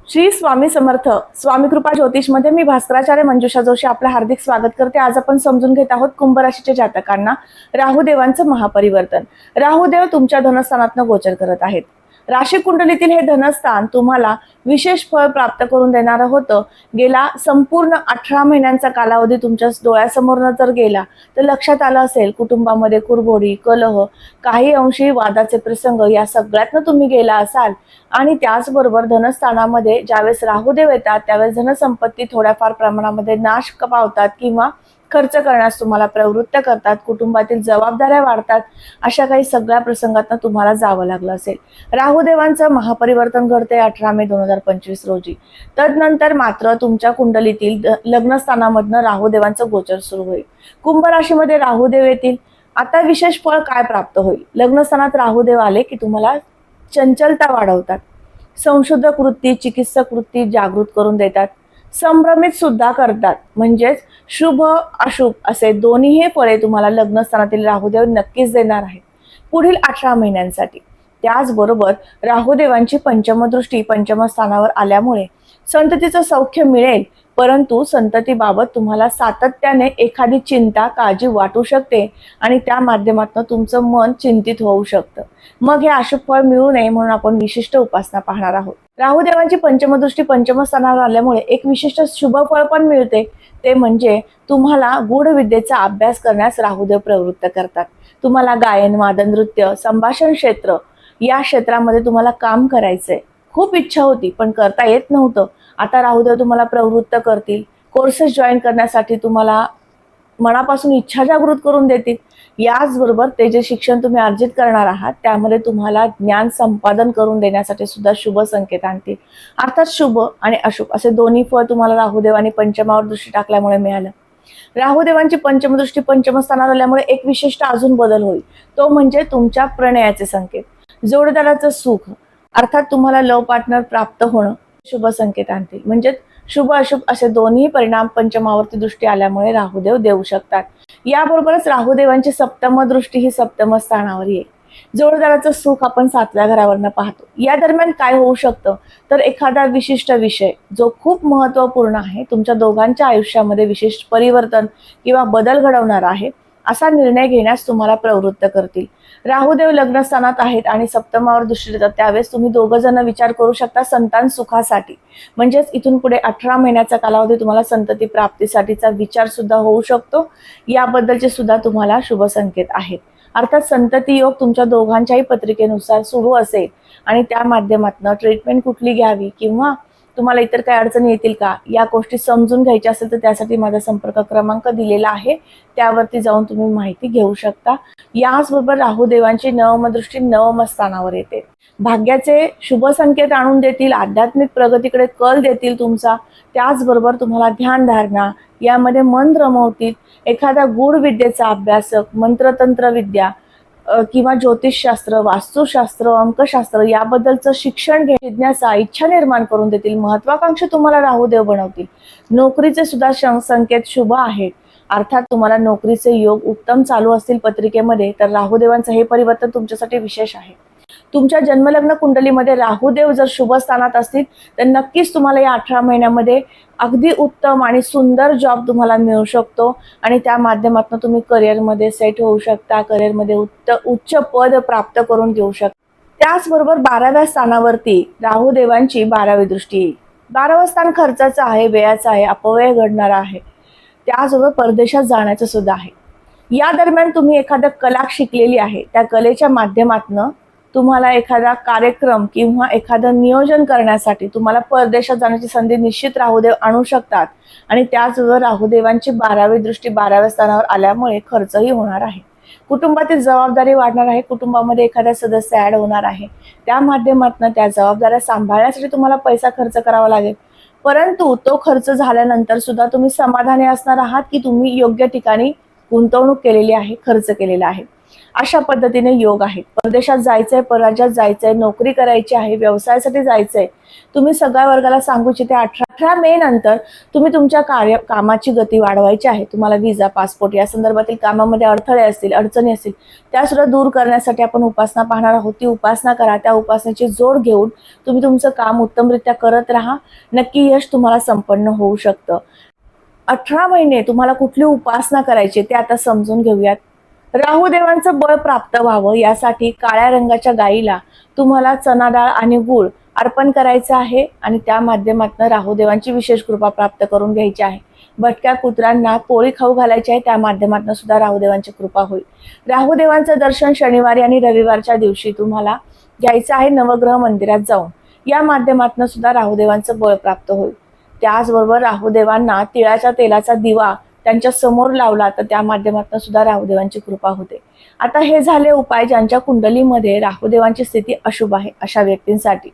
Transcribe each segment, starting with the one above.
श्री स्वामी समर्थ स्वामी कृपा ज्योतिषमध्ये मी भास्कराचार्य मंजुषा जोशी आपलं हार्दिक स्वागत करते। आज आपण समजून घेत आहोत कुंभ राशीच्या जातकांना राहुदेवांचं महापरिवर्तन। राहुदेव तुमच्या धनस्थानातनं गोचर करत आहेत। राशी कुंडलीतील हे धनस्थान तुम्हाला विशेष फळ प्राप्त करून देणारं होतं। गेला संपूर्ण 18 महिन्यांचा कालावधी तुमच्या डोळ्यासमोरनं जर गेला तर लक्षात आलं असेल कुटुंबामध्ये कुरघोडी, कलह, काही अंशी वादाचे प्रसंग या सगळ्यातनं तुम्ही गेला असाल। आणि त्याचबरोबर धनस्थानामध्ये ज्यावेळेस राहुदेव येतात त्यावेळेस धनसंपत्ती थोड्याफार प्रमाणामध्ये नाश पावतात किंवा खर्च करण्यास तुम्हाला प्रवृत्त करतात, कुटुंबातील जबाबदाऱ्या वाढतात, अशा काही सगळ्या प्रसंगातनं तुम्हाला जावं लागलं असेल। राहुदेवांचं महापरिवर्तन घडते 18 मे 2025 रोजी। तदनंतर मात्र तुमच्या कुंडलीतील लग्नस्थानामधनं राहुदेवांचं गोचर सुरू होईल। कुंभ राशीमध्ये राहुदेव येतील। आता विशेष फळ काय प्राप्त होईल? लग्नस्थानात राहुदेव आले की तुम्हाला चंचलता वाढवतात, संशोधक वृत्ती, चिकित्सक वृत्ती जागृत करून देतात, संभ्रमित सुद्धा करतात। म्हणजेच शुभ अशुभ असे दोन्हीही फळे तुम्हाला लग्नस्थानातील राहुदेव नक्कीच देणार आहेत पुढील 18 महिन्यांसाठी। त्याचबरोबर राहुदेवांची पंचमदृष्टी पंचम स्थानावर आल्यामुळे संततीचं सौख्य मिळेल, परंतु संततीबाबत तुम्हाला सातत्याने एखादी चिंता, काळजी वाटू शकते आणि त्या माध्यमातून तुमचं मन चिंतित होऊ शकतं। मग हे अशुभ फळ मिळू नये म्हणून आपण विशिष्ट उपासना पाहणार आहोत। राहुदेवांची पंचमदृष्टी पंचम स्थानावर आल्यामुळे एक विशिष्ट शुभ फळ पण मिळते, ते म्हणजे तुम्हाला गूढ विद्येचा अभ्यास करण्यास राहुदेव प्रवृत्त करतात। तुम्हाला गायन, वादन, नृत्य, संभाषण क्षेत्र या क्षेत्रामध्ये तुम्हाला काम करायचंय, खूप इच्छा होती पण करता येत नव्हतं। आता राहुदेव तुम्हाला प्रवृत्त करतील, कोर्सेस जॉईन करण्यासाठी तुम्हाला मनापासून इच्छा जागृत करून देतील। याचबरोबर ते जे शिक्षण तुम्ही अर्जित करणार आहात त्यामध्ये तुम्हाला ज्ञान संपादन करून देण्यासाठी सुद्धा शुभ संकेत आणतील। अर्थात शुभ आणि अशुभ असे दोन्ही फळ तुम्हाला राहुदेवांनी पंचमावर दृष्टी टाकल्यामुळे मिळालं। राहुदेवांची पंचमदृष्टी पंचम स्थानावर आल्यामुळे एक विशिष्ट अजून बदल होईल, तो म्हणजे तुमच्या प्रणयाचे संकेत, जोडदाराचं सुख, अर्थात तुम्हाला लव पार्टनर प्राप्त होणं शुभ संकेत आणतील। म्हणजे शुभ अशुभ असे दोन्ही परिणाम पंचमावरती दृष्टी आल्यामुळे राहुदेव देऊ शकतात। याबरोबरच राहुदेवांची सप्तम दृष्टी ही सप्तम स्थानावर येईल। जोडदाराचं सुख आपण 7व्या घरावरनं पाहतो। या दरम्यान काय होऊ शकतं तर एखादा विशिष्ट विषय जो खूप महत्त्वपूर्ण आहे, तुमच्या दोघांच्या आयुष्यामध्ये विशेष परिवर्तन किंवा बदल घडवणार आहे असा निर्णय घेण्यास तुम्हाला प्रवृत्त करतील। राहुदेव लग्नस्थानात आहेत आणि सप्तमावर दृष्टी देतात, त्यावेळेस तुम्ही दोघं जण विचार करू शकता संतान सुखासाठी। म्हणजेच इथून पुढे 18 महिन्याचा कालावधी तुम्हाला संतती प्राप्तीसाठीचा विचार सुद्धा होऊ शकतो। याबद्दलचे सुद्धा तुम्हाला शुभ संकेत आहेत। अर्थात संतती योग तुमच्या दोघांच्याही पत्रिकेनुसार सुरू असेल आणि त्या माध्यमातून ट्रीटमेंट कुठली घ्यावी किंवा तुम्हाला इतर काही अडचणी येतील का या गोष्टी समजून घ्यायच्या असेल तर त्यासाठी माझा संपर्क क्रमांक दिलेला आहे, त्यावरती जाऊन तुम्ही माहिती घेऊ शकता। याचबरोबर राहुदेवांची नवम दृष्टी नवम स्थानावर येते, भाग्याचे शुभ संकेत आणून देतील, आध्यात्मिक प्रगतीकडे कल देतील तुमचा। त्याचबरोबर तुम्हाला ध्यान धारणा यामध्ये मन रमवतील, एखादा गूढ विद्येचा अभ्यासक, मंत्रतंत्र विद्या किंवा ज्योतिषशास्त्र, वास्तुशास्त्र, अंकशास्त्र याबद्दलचं शिक्षण घेण्याचा इच्छा निर्माण करून देतील। महत्वाकांक्षी तुम्हाला राहुदेव बनवतील। नोकरीचे सुद्धा संकेत शुभ आहेत, अर्थात तुम्हाला नोकरीचे योग उत्तम चालू असतील पत्रिकेमध्ये तर राहुदेवांचं हे परिवर्तन तुमच्यासाठी विशेष आहे। तुमच्या जन्मलग्न कुंडलीमध्ये राहुदेव जर शुभ स्थानात असतील तर नक्कीच तुम्हाला या 18 महिन्यामध्ये अगदी उत्तम आणि सुंदर जॉब तुम्हाला मिळू शकतो आणि त्या माध्यमातून तुम्ही करिअरमध्ये सेट होऊ शकता, करिअरमध्ये उच्च पद प्राप्त करून घेऊ शकता। त्याचबरोबर 12व्या स्थानावरती राहुदेवांची 12वी दृष्टी येईल। 12वं स्थान खर्चाचं आहे, व्ययाचं आहे, अपव्यय घडणार आहे, त्याचबरोबर परदेशात जाण्याचं सुद्धा आहे। या दरम्यान तुम्ही एखादा कला शिकलेली आहे, त्या कलेच्या माध्यमातून तुम्हाला एखादा कार्यक्रम किंवा एखादं नियोजन करण्यासाठी तुम्हाला परदेशात जाण्याची संधी निश्चित राहुदेव आणू शकतात आणि त्याचबरोबर राहुदेवांची 12वी दृष्टी 12व्या स्थानावर आल्यामुळे खर्चही होणार आहे। कुटुंबातील जबाबदारी वाढणार आहे, कुटुंबामध्ये एखादा सदस्य ऍड होणार आहे, त्या माध्यमातून त्या जबाबदाऱ्या सांभाळण्यासाठी तुम्हाला पैसा खर्च करावा लागेल, परंतु तो खर्च झाल्यानंतर सुद्धा तुम्ही समाधानी असणार आहात की तुम्ही योग्य ठिकाणी गुंतवणूक केलेली आहे, खर्च केलेला आहे। अशा पद्धतीने योग आहेत. परदेशात जायचंय, परराज्यात जायचंय, नोकरी करायची आहे, व्यवसायासाठी जायचंय, तुम्ही सगळ्या वर्गाला सांगू इच्छिते 18 मे नंतर तुम्ही तुमच्या कामाची गती वाढवायची आहे. तुम्हाला विजा, पासपोर्ट या संदर्भातील कामामध्ये अडथळे असतील, अडचणी असतील, त्या सुद्धा दूर करण्यासाठी आपण उपासना पाहणार आहोत. ती उपासना करा. त्या उपासनेची जोड घेऊन तुम्ही तुमचं काम उत्तमरित्या करत राहा. नक्की यश तुम्हाला संपन्न होऊ शकतं. 18 महिने तुम्हाला कुठली उपासना करायची ते आता समजून घेऊयात. राहुदेवांचं बळ प्राप्त व्हावं यासाठी काळ्या रंगाच्या गाईला तुम्हाला चना डाळ आणि गूळ अर्पण करायचं आहे आणि त्या माध्यमातून राहुदेवांची विशेष कृपा प्राप्त करून घ्यायची आहे. भटक्या कुत्र्यांना पोळी खाऊ घालायची आहे, त्या माध्यमातून सुद्धा राहुदेवांची कृपा होईल. राहुदेवांचं दर्शन शनिवारी आणि रविवारच्या दिवशी तुम्हाला घ्यायचं आहे नवग्रह मंदिरात जाऊन. या माध्यमातून सुद्धा राहुदेवांचं बळ प्राप्त होईल. त्याचबरोबर राहुदेवांना तिळाच्या तेलाचा दिवा त्यांच्या समोर लावला तर त्या माध्यमातून सुद्धा राहुदेवांची कृपा होते. आता हे झाले उपाय ज्यांच्या कुंडलीमध्ये राहुदेवांची स्थिती अशुभ आहे अशा व्यक्तींसाठी.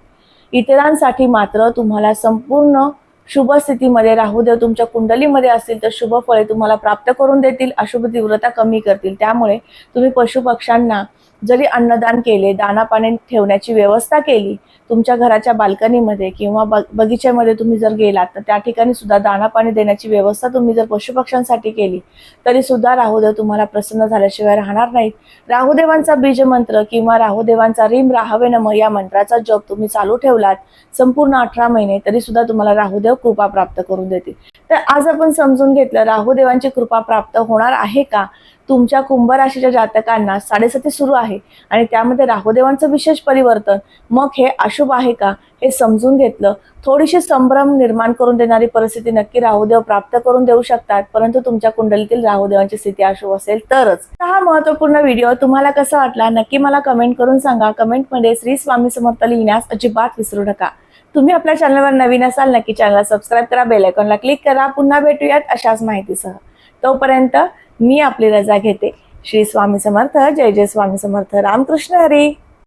इतरांसाठी मात्र तुम्हाला संपूर्ण शुभ स्थितीमध्ये राहुदेव तुमच्या कुंडलीमध्ये असतील तर शुभ फळे तुम्हाला प्राप्त करून देतील, अशुभ तीव्रता कमी करतील. त्यामुळे तुम्ही पशुपक्ष्यांना जरी अन्नदान केले, दाना पाणी ठेवण्याची व्यवस्था केली, तुमच्या घराच्या बाल्कनीमध्ये किंवा बगीच्यामध्ये तुम्ही जर गेलात तर त्या ठिकाणी सुद्धा दाना पाणी देण्याची व्यवस्था तुम्ही जर पशुपक्ष्यांसाठी केली तरी सुद्धा राहुदेव तुम्हाला प्रसन्न झाल्याशिवाय राहणार नाहीत. राहुदेवांचा बीज मंत्र किंवा राहुदेवांचा रीम राहावे नमः या मंत्राचा जप तुम्ही चालू ठेवलात संपूर्ण 18 महिने तरी सुद्धा तुम्हाला राहुदेव कृपा प्राप्त करून देतील. तर आज आपण समजून घेतलं राहुदेवांची कृपा प्राप्त होणार आहे का. तुमच्या कुंभ राशीच्या जातकांना 7.5 सुरू आहे आणि त्यामध्ये राहुदेवांचं विशेष परिवर्तन, मग हे अशुभ आहे का हे समजून घेतलं. थोडीशी संभ्रम निर्माण करून देणारी परिस्थिती नक्की राहुदेव प्राप्त करून देऊ शकतात, परंतु तुमच्या कुंडलीतील राहुदेवांची स्थिती अशुभ असेल तरच. हा महत्त्वपूर्ण व्हिडिओ तुम्हाला कसा वाटला नक्की मला कमेंट करून सांगा. कमेंटमध्ये श्री स्वामी समर्थ लिहिण्यास अजिबात विसरू नका. तुम्ही आपल्या चॅनलवर नवीन असाल नक्की चॅनलला सबस्क्राईब करा, बेल आयकॉनला क्लिक करा. पुन्हा भेटूयात अशाच माहितीसह. तोपर्यंत मी आपली रजा घेते. श्री स्वामी समर्थ. जय जय स्वामी समर्थ. रामकृष्ण हरी.